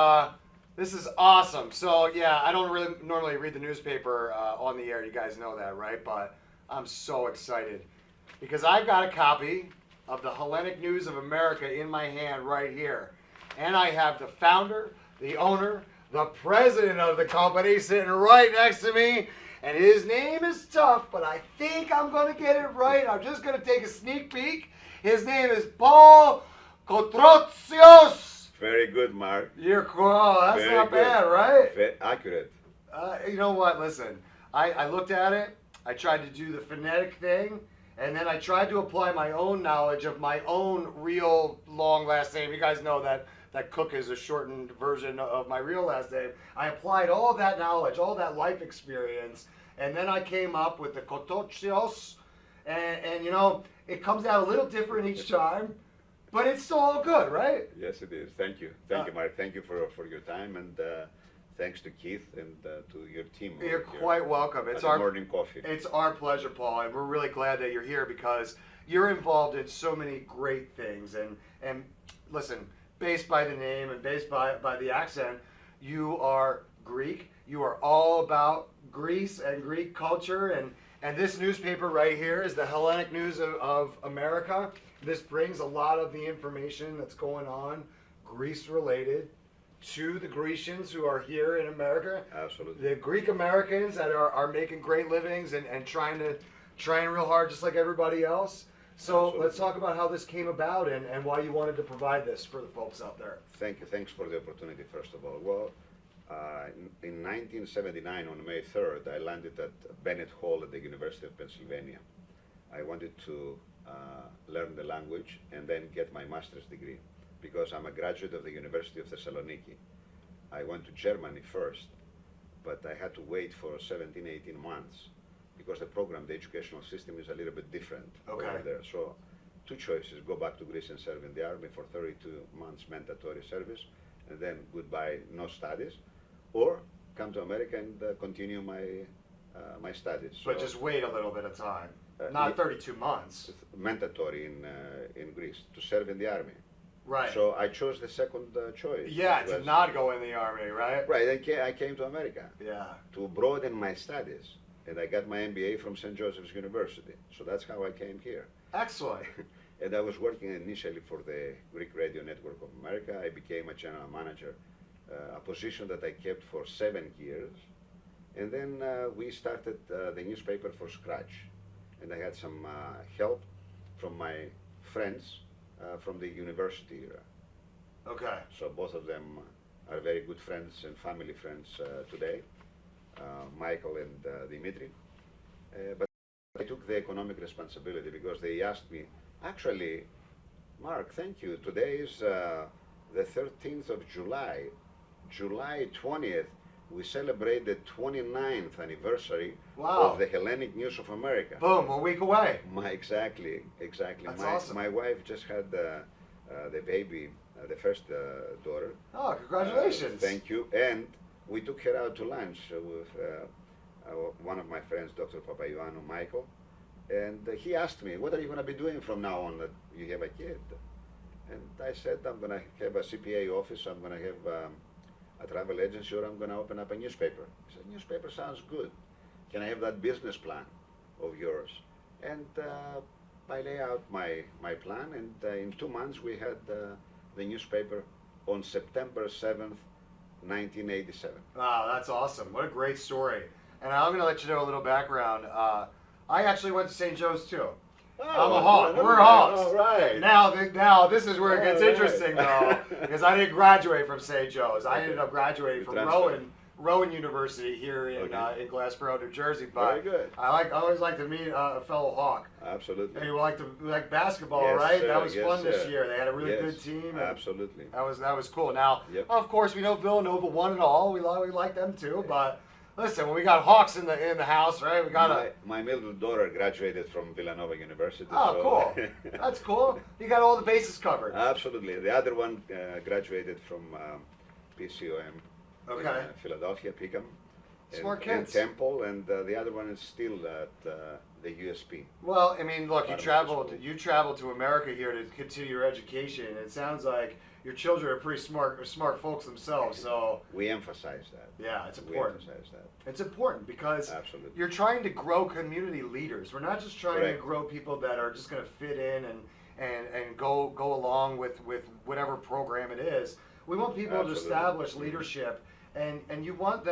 Uh, this is awesome. So yeah, I don't really normally read the newspaper on the air. You guys know that, right? But I'm so excited because I've got a copy of the Hellenic News of America in my hand right here, and I have the founder, the owner, the president of the company sitting right next to me. And his name is tough, but I think I'm going to get it right. I'm just going to take a sneak peek. His name is Paul Kotrotsios. Very good, Mark. You're cool. Oh, that's Very not good. bad, right? Very accurate. You know what? Listen, I looked at it. I tried to do the phonetic thing, and then I tried to apply my own knowledge of my own real long last name. You guys know that Cook is a shortened version of my real last name. I applied all that knowledge, all that life experience, and then I came up with the Kotrotsios, and you know, it comes out a little different each time, but it's still all good, right? Yes, it is. Thank you. Thank you, Mark. Thank you for your time, and thanks to Keith and to your team. You're quite welcome. It's our morning coffee. It's our pleasure, Paul, and we're really glad that you're here because you're involved in so many great things. And listen, based by the name and based by the accent, you are Greek. You are all about Greece and Greek culture, and this newspaper right here is the Hellenic News of America. This brings a lot of the information that's going on Greece related to the Grecians who are here in America. Absolutely. The Greek Americans that are making great livings and trying real hard just like everybody else. So Absolutely. Let's talk about how this came about and why you wanted to provide this for the folks out there. Thank you. Thanks for the opportunity, first of all. Well, in 1979, on May 3rd, I landed at Bennett Hall at the University of Pennsylvania. I wanted to learn the language and then get my master's degree because I'm a graduate of the University of Thessaloniki. I went to Germany first, but I had to wait for 17, 18 months because the program, the educational system is a little bit different over there. So two choices: go back to Greece and serve in the army for 32 months mandatory service, and then goodbye, no studies, or come to America and continue my studies. But just wait a little bit of time. Not 32 months. Mandatory in Greece to serve in the army. Right. So I chose the second choice. Yeah, to not go in the army, right? Right. I came to America. Yeah. To broaden my studies, and I got my MBA from St. Joseph's University. So that's how I came here. Excellent. And I was working initially for the Greek Radio Network of America. I became a general manager, a position that I kept for 7 years. And then we started the newspaper from scratch. And I had some help from my friends from the university era. Okay. So both of them are very good friends and family friends today, Michael and Dimitri. But I took the economic responsibility because they asked me, actually, Mark, thank you. Today is the 13th of July. July 20th, we celebrate the 29th anniversary of the Hellenic News of America. Boom, a week away. Exactly. That's awesome. My wife just had the baby, the first daughter. Oh, congratulations. Thank you. And we took her out to lunch with one of my friends, Dr. Papaioannou, Michael. And he asked me, what are you going to be doing from now on that you have a kid? And I said, I'm going to have a CPA office, I'm going to have a travel agency, or I'm going to open up a newspaper. He said, newspaper sounds good. Can I have that business plan of yours? And I lay out my plan, and in 2 months we had the newspaper on September 7th, 1987. Wow, that's awesome. What a great story. And I'm going to let you know a little background. I actually went to St. Joe's too. Oh, I'm a Hawk. We're Hawks. All right. Now this is where it gets interesting though, because I didn't graduate from St. Joe's. I ended up graduating from Rowan University here in Glassboro, New Jersey. But very good. I always like to meet a fellow Hawk. Absolutely. And you like basketball, Yes, right? sir. That was Yes, fun this sir. year. They had a really Yes, good team. absolutely. That was cool. Now, Yep. of course, we know Villanova won it all. We like them too, but. Listen, when we got Hawks in the house, right? We got my middle daughter graduated from Villanova University. Oh, so cool. That's cool. You got all the bases covered. Absolutely. The other one graduated from PCOM Okay. in Philadelphia, Peckham. Smart and kids. Temple, and the other one is still at the USP. Well, I mean, look, you Hermes traveled Expo. you traveled to America here to continue your education. It sounds like your children are pretty smart folks themselves. So we emphasize that. yeah, it's important. We emphasize that. It's important because Absolutely. you're trying to grow community leaders. We're not just trying Correct. to grow people that are just going to fit in and go along with whatever program it is. We want people Absolutely. to establish leadership, and we want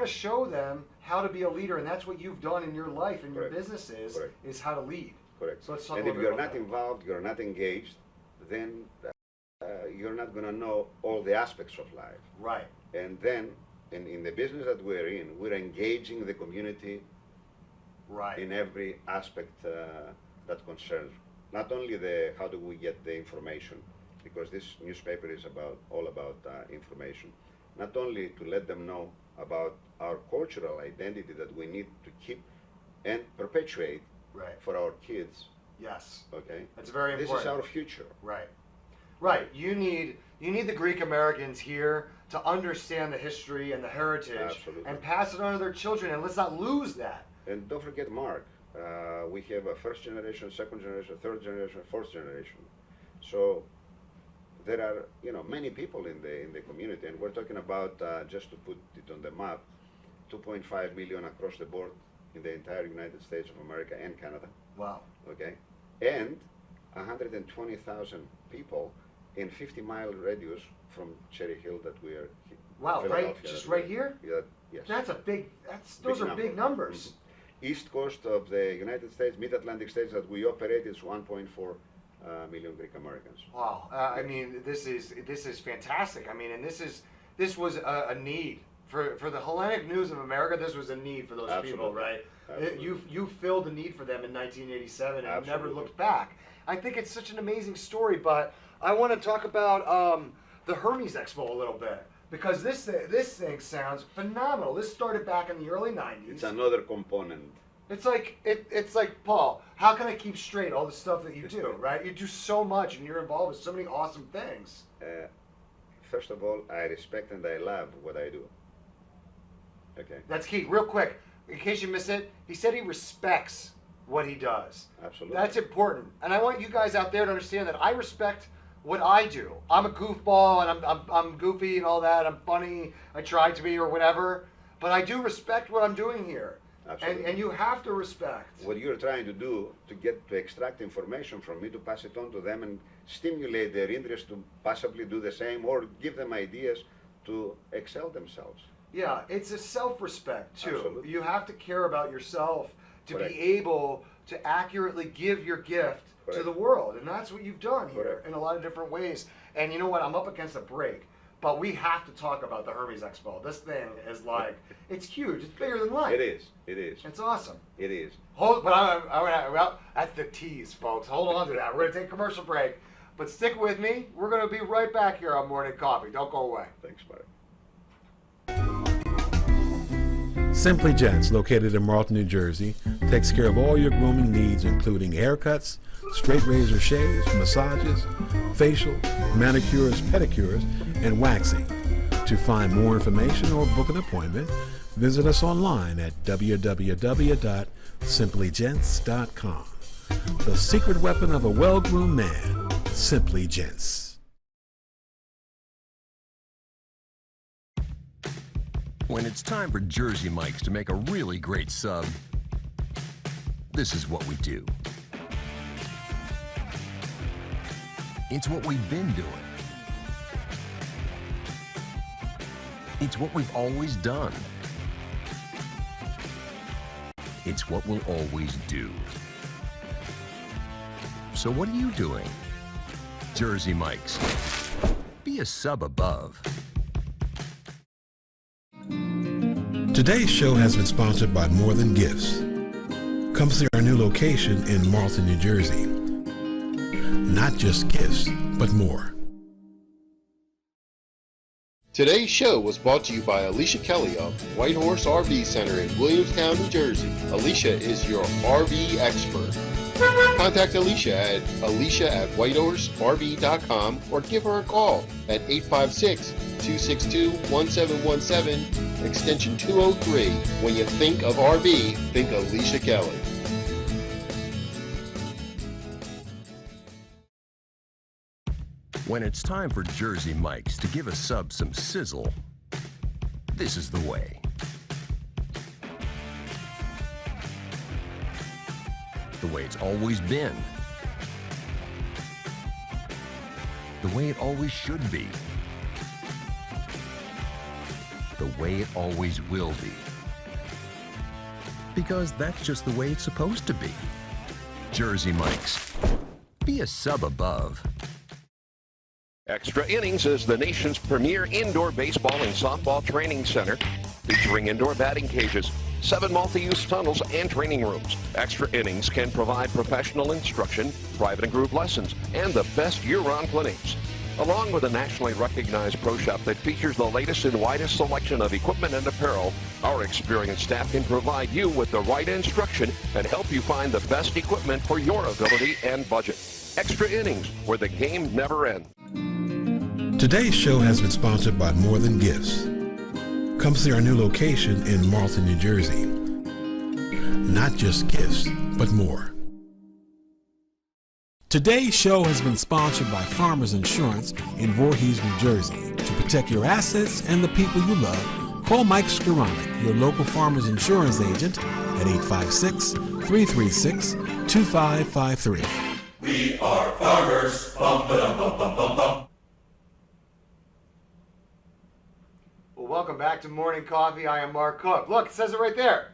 to show them how to be a leader, and that's what you've done in your life and your Correct. businesses Correct. is how to lead. Correct. So let's talk And a if little you're bit not about involved, you're not engaged, then you're not going to know all the aspects of life. that. Right. And then, in the business that we're in, we're engaging the community Right. in every aspect that concerns. Not only the how do we get the information, because this newspaper is all about information. Not only to let them know about our cultural identity that we need to keep and perpetuate Right. for our kids. Yes. Okay, That's very this important. is our future. Right. Right. You need the Greek Americans here to understand the history and the heritage Absolutely. and pass it on to their children, and let's not lose that. And don't forget Mark. We have a first generation, second generation, third generation, fourth generation. So there are many people in the community, and we're talking about just to put it on the map, 2.5 million across the board in the entire United States of America and Canada. Wow. Okay, and 120,000 people in 50-mile radius from Cherry Hill that we are. Wow, right, Philadelphia, just that right we- here? Yeah, yes. Those are big numbers. Mhm. East coast of the United States, Mid-Atlantic states that we operate is 1.4 million Greek Americans. Wow. I mean, this is fantastic. I mean, and this was a need for the Hellenic News of America. This was a need for those people, Absolutely. right? Absolutely. You filled the need for them in 1987 and never Absolutely. looked back. I think it's such an amazing story, but I want to talk about the Hermes Expo a little bit because this thing sounds phenomenal. This started back in the early 90s. It's another component. It's like Paul, how can I keep straight all the stuff that you do, right? You do so much and you're involved with so many awesome things. First of all, I respect and I love what I do. Okay. That's key. Real quick, in case you miss it, he said he respects what he does. Absolutely. That's important. And I want you guys out there to understand that I respect what I do. I'm a goofball and I'm goofy and all that. I'm funny. I try to be or whatever. But I do respect what I'm doing here. Absolutely. And you have to respect. What you're trying to do to extract information from me, to pass it on to them and stimulate their interest to possibly do the same or give them ideas to excel themselves. Yeah, it's a self-respect too. Absolutely. You have to care about yourself to Correct. be able to accurately give your gift to Correct. the world. And that's what you've done here Correct. in a lot of different ways. And you know what? I'm up against a break. But we have to talk about the Hermes Expo. This thing is like, it's huge. It's bigger than life. It is. It is. It's awesome. It is. Well, that's the tease, folks. Hold on to that. We're going to take a commercial break. But stick with me. We're going to be right back here on Morning Coffee. Don't go away. Thanks, Mark. Simply Gents, located in Marlton, New Jersey, takes care of all your grooming needs, including haircuts, straight razor shaves, massages, facial, manicures, pedicures, and waxing. To find more information or book an appointment, visit us online at www.simplygents.com. The secret weapon of a well-groomed man, Simply Gents. When it's time for Jersey Mike's to make a really great sub, this is what we do. It's what we've been doing. It's what we've always done. It's what we'll always do. So what are you doing? Jersey Mike's. Be a sub above. Today's show has been sponsored by More Than Gifts. Come see our new location in Marlton, New Jersey. Not just gifts, but more. Today's show was brought to you by Alicia Kelly of White Horse RV Center in Williamstown, New Jersey. Alicia is your RV expert. Contact Alicia at alicia@whitehorserv.com or give her a call at 856-262-1717, extension 203. When you think of RV, think Alicia Kelly. When it's time for Jersey Mike's to give a sub some sizzle, this is the way. The way it's always been. The way it always should be. The way it always will be. Because that's just the way it's supposed to be. Jersey Mike's. Be a sub above. Extra Innings is the nation's premier indoor baseball and softball training center, featuring indoor batting cages, 7 multi-use tunnels, and training rooms. Extra Innings can provide professional instruction, private and group lessons, and the best year-round clinics. Along with a nationally recognized pro shop that features the latest and widest selection of equipment and apparel, our experienced staff can provide you with the right instruction and help you find the best equipment for your ability and budget. Extra Innings, where the game never ends. Today's show has been sponsored by More Than Gifts. Come see our new location in Marlton, New Jersey. Not just gifts, but more. Today's show has been sponsored by Farmers Insurance in Voorhees, New Jersey. To protect your assets and the people you love, call Mike Skoranek, your local Farmers Insurance agent, at 856-336-2553. We are farmers. Bum, ba-dum, bum, bum, bum, bum. Well, welcome back to Morning Coffee. I am Mark Cook. Look, it says it right there.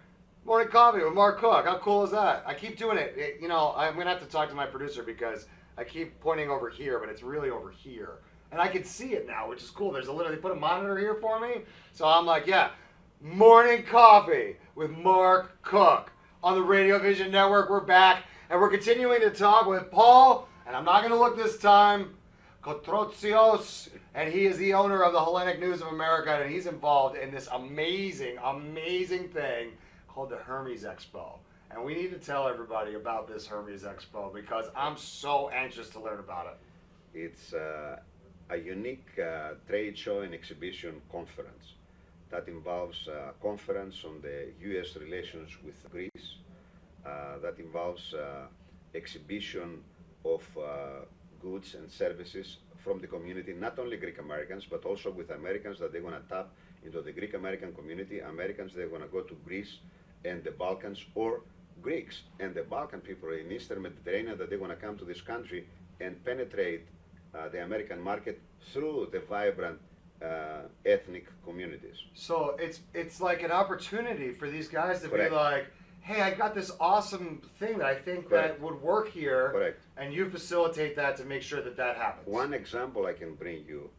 Morning Coffee with Mark Cook. How cool is that? I keep doing it. You know, I'm going to have to talk to my producer because I keep pointing over here, but it's really over here. And I can see it now, which is cool. There's a little, they put a monitor here for me. So I'm like, yeah, Morning Coffee with Mark Cook. On the Radio Vision Network, we're back. And we're continuing to talk with Paul, and I'm not going to look this time, Kotrotsios, and he is the owner of the Hellenic News of America, and he's involved in this amazing, amazing thing called the Hermes Expo. And we need to tell everybody about this Hermes Expo because I'm so anxious to learn about it. It's a unique trade show and exhibition conference that involves a conference on the U.S. relations with Greece, that involves exhibition of goods and services from the community, not only Greek Americans, but also with Americans that they're going to tap into the Greek American community, Americans they're going to go to Greece and the Balkans, or Greeks and the Balkan people in Eastern Mediterranean that they're going to come to this country and penetrate the American market through the vibrant ethnic communities. So it's like an opportunity for these guys to Correct. be like, hey, I got this awesome thing that I think that would work here. Correct. And you facilitate that to make sure that that happens. One example I can bring you,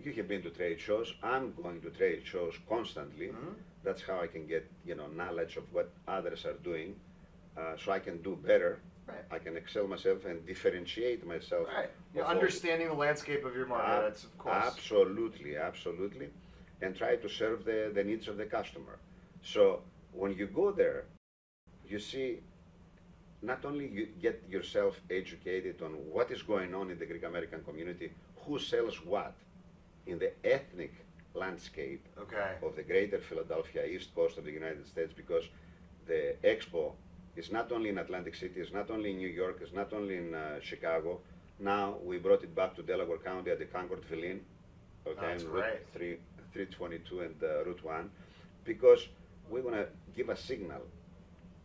you have been to trade shows. I'm going to trade shows constantly. Mm-hmm. That's how I can get knowledge of what others are doing, so I can do better. Right. I can excel myself and differentiate myself. Right. You're of all- understanding the landscape of your market, that's of course. Absolutely, absolutely, and try to serve the needs of the customer. So when you go there, you see, not only you get yourself educated on what is going on in the Greek American community, who sells what in the ethnic landscape Okay. of the greater Philadelphia, East Coast of the United States, because the expo is not only in Atlantic City, it's not only in New York, it's not only in Chicago. Now we brought it back to Delaware County at the Concord Villine, okay, That's and right. 322 and Route 1, because we're going to give a signal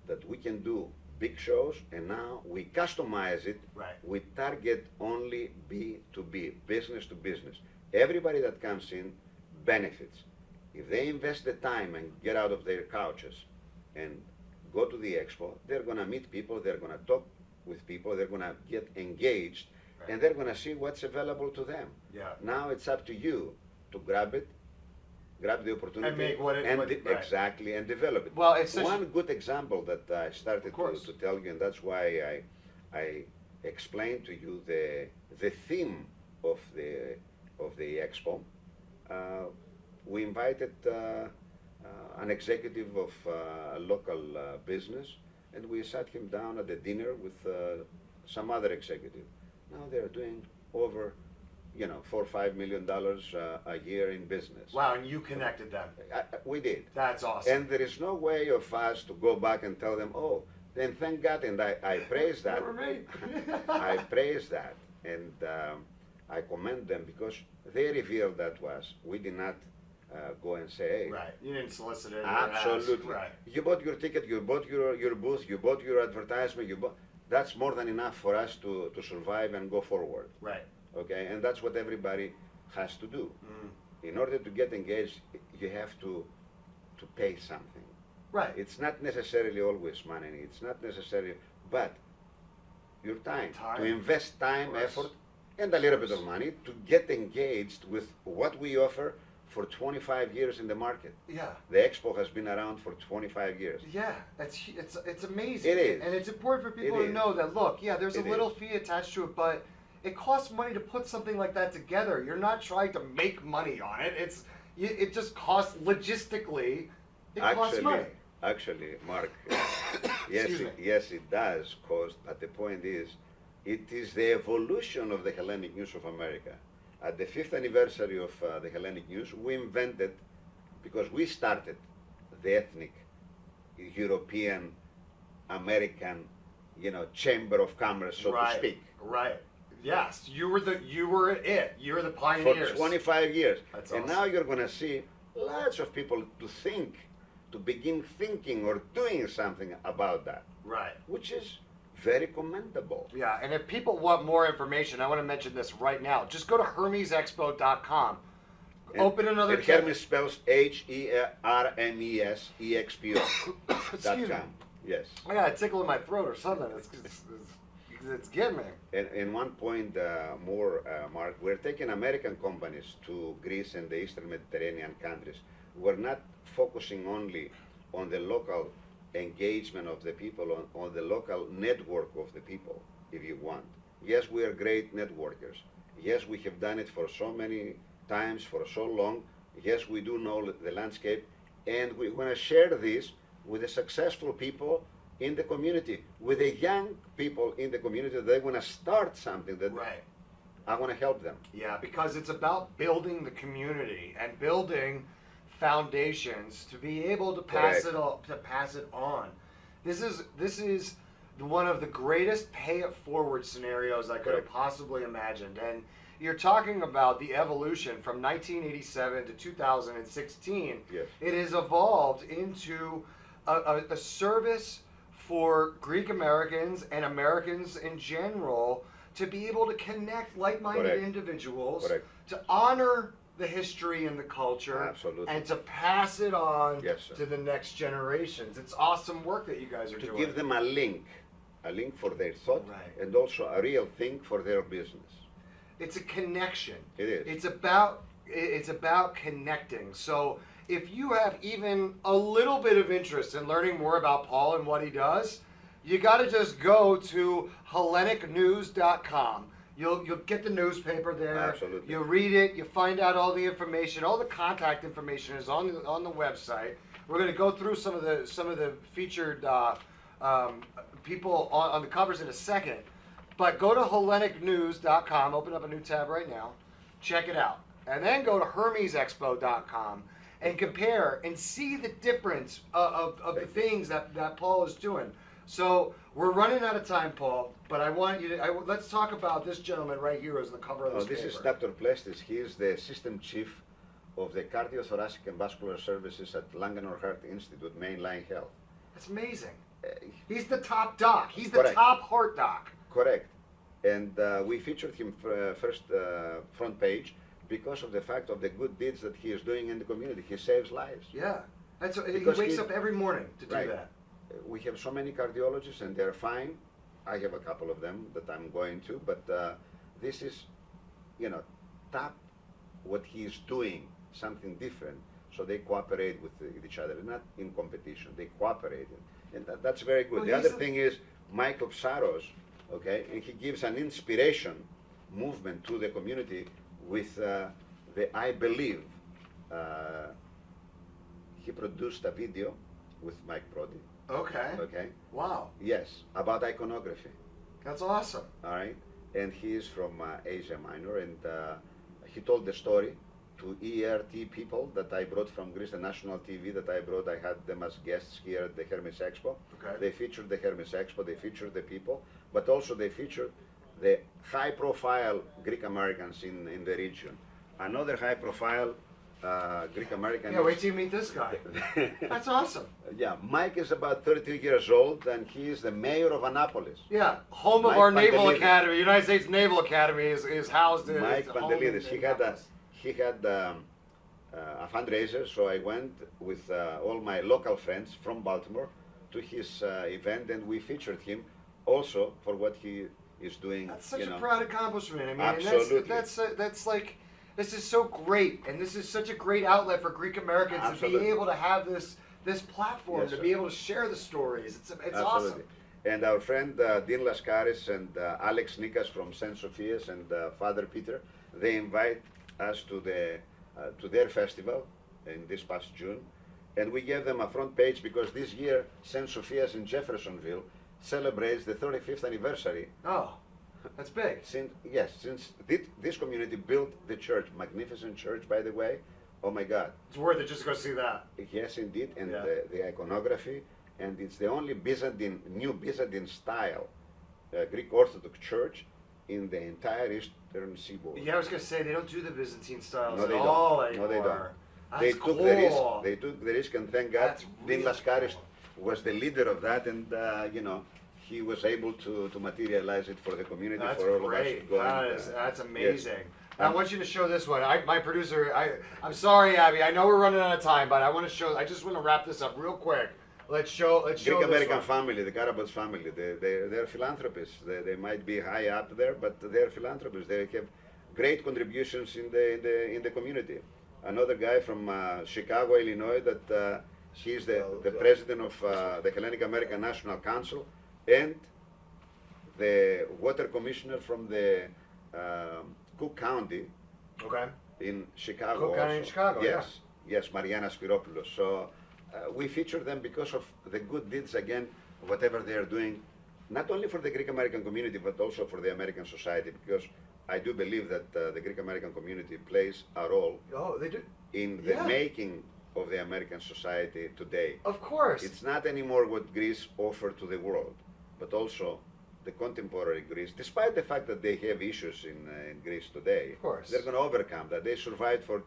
that we can do big shows, and now we customize it. Right. We target only B2B, business to business. Everybody that comes in benefits. If they invest the time and get out of their couches and go to the expo, they're going to meet people, they're going to talk with people, they're going to get engaged, Right. and they're going to see what's available to them. Yeah. Now it's up to you to grab it, grab the opportunity, And make what it- and what- right. exactly, and develop it. Well, it's such one good example that I started Of course. to tell you, and that's why I explained to you the theme of the expo. We invited an executive of a local business, and we sat him down at the dinner with some other executive. Now they're doing over, $4 or $5 million a year in business. Wow, and you connected them. We did. That's awesome. And there is no way of us to go back and tell them, oh, then thank God, and I praise that. Never me. I praise that. and I commend them because they revealed that to us. We did not go and say, hey, Right. You didn't solicit it. absolutely. Right. You bought your ticket, you bought your booth, you bought your advertisement, that's more than enough for us to survive and go forward. Right. Okay, and that's what everybody has to do. In order to get engaged, you have to pay something. Right. It's not necessarily always money. It's not necessarily, but your time. To invest time, effort, and a little bit of money to get engaged with what we offer for 25 years in the market. Yeah. The Expo has been around for 25 years. Yeah, it's amazing. It is. And it's important for people It to is. know that, look, yeah, there's a It little is. fee attached to it, but it costs money to put something like that together. You're not trying to make money on it. It just costs logistically. It costs money. Actually, Mark, Excuse me. yes, it does cost, but the point is, it is the evolution of the Hellenic News of America. At the 5th anniversary of the Hellenic News, we invented, because we started the ethnic, European, American, chamber of commerce, so to speak. Right. Yes, you were it. You were the For pioneers. 25 years. That's and awesome. now you're going to see lots of people to begin thinking or doing something about that, Right. which is very commendable. Yeah, and if people want more information, I want to mention this right now. Just go to HermesExpo.com. Open another And Hermes spells HERMESEXPO. Excuse me. Yes. I got a tickle in my throat or something. It's getting me. And one point more, Mark, we're taking American companies to Greece and the Eastern Mediterranean countries. We're not focusing only on the local engagement of the people, on the local network of the people, if you want. Yes, we are great networkers. Yes, we have done it for so many times, for so long. Yes, we do know the landscape, and we want to share this with the successful people in the community, with the young people in the community. They want to start something that Right. I want to help them. Yeah, because it's about building the community and building foundations to be able to pass it on. This is one of the greatest pay it forward scenarios I could have possibly imagined. And you're talking about the evolution from 1987 to 2016. Yes. It has evolved into a service for Greek Americans and Americans in general to be able to connect like-minded Correct. individuals, Correct. to honor the history and the culture, Absolutely. and to pass it on Yes, sir. to the next generations. It's awesome work that you guys are To doing. give them a link for their thought, Right. and also a real thing for their business. It's a connection. It is. It's about connecting. So if you have even a little bit of interest in learning more about Paul and what he does, you got to just go to HellenicNews.com. You'll get the newspaper there. Absolutely. You read it. You find out all the information. All the contact information is on the website. We're going to go through some of the featured people on the covers in a second. But go to HellenicNews.com. Open up a new tab right now. Check it out, and then go to HermesExpo.com and compare and see the difference of the things that Paul is doing. So we're running out of time, Paul, but I want you to let's talk about this gentleman right here as the cover of this This paper. is Dr. Plestis. He is the system chief of the Cardiothoracic and Vascular Services at Langenor Heart Institute, Mainline Health. That's amazing. He's the top doc. He's the Correct. top heart doc. Correct. And we featured him first front page because of the fact of the good deeds that he is doing in the community. He saves lives. Yeah. He Because wakes up every morning to do Right. that. We have so many cardiologists and they're fine. I have a couple of them that I'm going to, but this is, top what he is doing, something different. So they cooperate with each other, not in competition. They cooperate, and that's very good. Well, The other thing is Michael Psaros, okay, and he gives an inspiration movement to the community with the I Believe. He produced a video with Mike Brody. Okay. Okay. Wow. Yes, about iconography. That's awesome. All right, and he is from Asia Minor, and he told the story to ERT people that I brought from Greece, the national TV that I brought. I had them as guests here at the Hermes Expo. Okay. They featured the Hermes Expo. They featured the people, but also they featured the high-profile Greek Americans in the region. Another high-profile Greek American. Yeah, wait till you meet this guy. That's awesome. Yeah, Mike is about 32 years old, and he is the mayor of Annapolis. Yeah, home of Mike our Naval Pantelidis. Academy, United States Naval Academy is housed in Mike is home Pantelidis. in He had Annapolis. a fundraiser, so I went with all my local friends from Baltimore to his event, and we featured him also for what he is doing. That's such you a know. proud accomplishment. I mean, Absolutely. and that's like, this is so great, and this is such a great outlet for Greek Americans to Absolutely. be able to have this platform, Yes, to sir. be able to share the stories. It's awesome. Absolutely. And our friend Dean Laskaris and Alex Nikas from St. Sophia's and Father Peter, they invite us to their festival in this past June, and we gave them a front page because this year St. Sophia's in Jeffersonville celebrates the 35th anniversary. Oh, that's big. Since this community built the church, magnificent church, by the way. Oh my God. It's worth it just to go see that. Yes, indeed, and Yeah. the iconography, and it's the only new Byzantine style Greek Orthodox church in the entire Eastern Seaboard. Yeah, I was gonna say they don't do the Byzantine styles No, at they don't. all No, anymore. they don't. That's They cool. took the risk. They took the risk, and thank God, That's Dean really Laskaris cool. was the leader of that, and he was able to materialize it for the community, That's for all of us to great. go. and, That's yes. amazing. Now, I want you to show this one. My producer, I'm sorry, Abby. I know we're running out of time, but I want to show. I just want to wrap this up real quick. Let's show. Greek this American one. family, the Karabas family, they're philanthropists. They might be high up there, but they're philanthropists. They have great contributions in the community. Another guy from Chicago, Illinois, that he's the president of the Hellenic American National Council and the water commissioner from the Cook County Okay. in Chicago. Cook County in also. Chicago, Yes, yes, Mariana Spiropoulos. So we feature them because of the good deeds, again, whatever they are doing, not only for the Greek American community, but also for the American society, because I do believe that the Greek American community plays a role Oh, they do. in the Yeah. making of the American society today. Of course. It's not anymore what Greece offered to the world, but also the contemporary Greece, despite the fact that they have issues in Greece today. Of course. They're going to overcome that. They survived for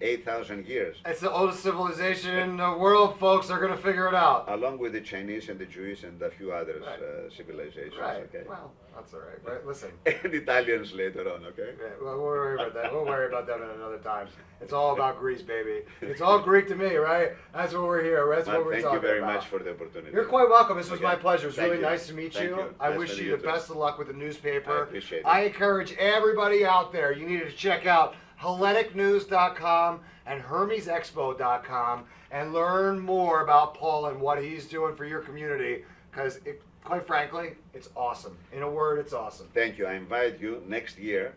8,000 years, It's the oldest civilization in the world, folks. They're gonna figure it out. along with the Chinese and the Jewish and a few other Right. civilizations. Right. Okay. Well, that's all right. Right. Listen. And Italians later on. Okay. Yeah, we'll worry about that. We'll worry about that at another time. It's all about Greece, baby. It's all Greek to me, right? That's what we're here. That's Well, what we're thank talking you very about. much for the opportunity. You're quite welcome. This was Okay. my pleasure. It was Thank really you. nice to meet Thank you. you. I Nice wish meeting you you the too. best of luck with the newspaper. I appreciate it. I encourage everybody out there, you need to check out HellenicNews.com and HermesExpo.com and learn more about Paul and what he's doing for your community, because quite frankly, it's awesome. In a word, it's awesome. Thank you. I invite you next year,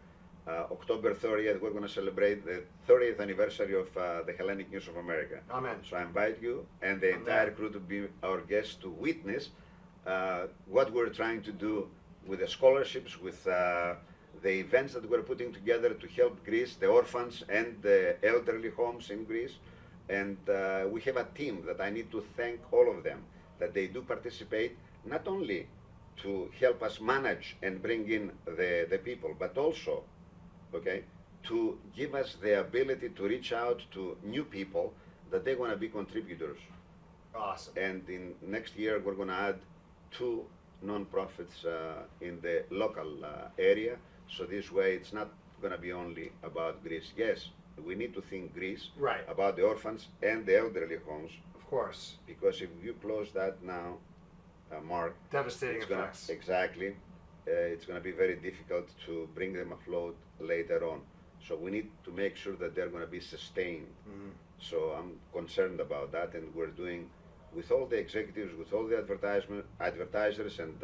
October 30th, we're going to celebrate the 30th anniversary of the Hellenic News of America. Amen. So I invite you and the Amen. entire crew to be our guests to witness what we're trying to do with the scholarships, with the events that we're putting together to help Greece, the orphans and the elderly homes in Greece. And we have a team that I need to thank all of them, that they do participate not only to help us manage and bring in the people, but also, okay, to give us the ability to reach out to new people that they want to be contributors. Awesome. And in next year, we're going to add 2 non-profits in the local area. So this way, it's not going to be only about Greece. Yes, we need to think Greece, Right. about the orphans and the elderly homes, Of course. because if you close that now, Mark, Devastating it's gonna, effects. exactly, it's going to be very difficult to bring them afloat later on. So we need to make sure that they're going to be sustained. Mhm. So I'm concerned about that, and we're doing, with all the executives, with all the advertisers and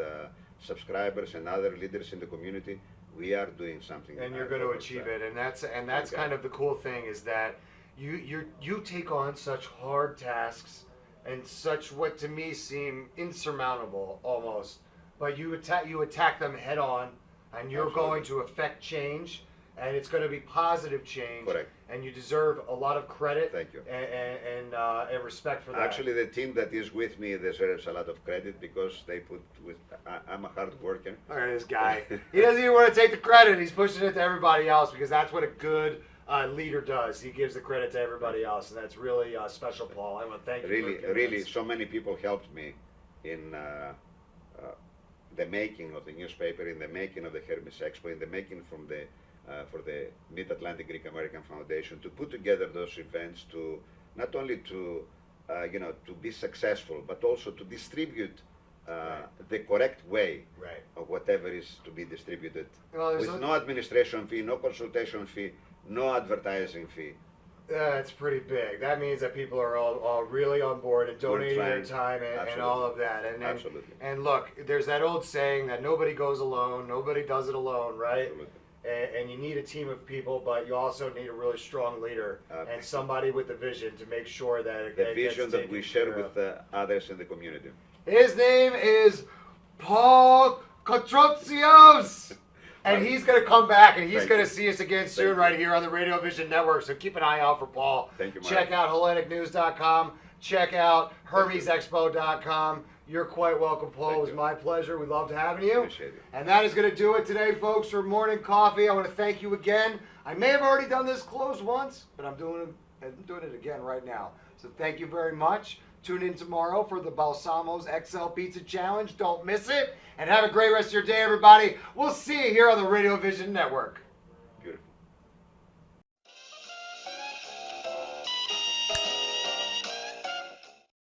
subscribers and other leaders in the community, we are doing something. And you're going to achieve it, and that's Okay. kind of the cool thing, is that you take on such hard tasks and such what to me seem insurmountable almost, but you attack them head on, and you're Absolutely. going to affect change, and it's going to be positive change. Correct. And you deserve a lot of credit. Thank you. And respect for that. Actually, the team that is with me deserves a lot of credit because they put with. I'm a hard worker. Look at this guy. He doesn't even want to take the credit. He's pushing it to everybody else because that's what a good leader does. He gives the credit to everybody else, and that's really special, Paul. I want to thank you. Really, so many people helped me in the making of the newspaper, in the making of the Hermes Expo, in the making from the for the Mid-Atlantic Greek American Foundation to put together those events, to not only to to be successful, but also to distribute the correct way of whatever is to be distributed, with no administration fee, no consultation fee, no advertising fee. It's pretty big. That means that people are all really on board and donating their time and all of that. Absolutely. And look, there's that old saying that nobody goes alone, nobody does it alone, right? Absolutely. And you need a team of people, but you also need a really strong leader and somebody with the vision to make sure that the vision that we share with others in the community. His name is Paul Kotrotsios. And he's going to come back, and he's going to see us again soon right here on the Radio Vision Network. So keep an eye out for Paul. Thank you, Mark. Check out HellenicNews.com. Check out HermesExpo.com. You're quite welcome, Paul. It was my pleasure. We loved having you. Appreciate it. And that is going to do it today, folks, for Morning Coffee. I want to thank you again. I may have already done this close once, but I'm doing it again right now. So thank you very much. Tune in tomorrow for the Balsamos XL Pizza Challenge. Don't miss it. And have a great rest of your day, everybody. We'll see you here on the Radio Vision Network.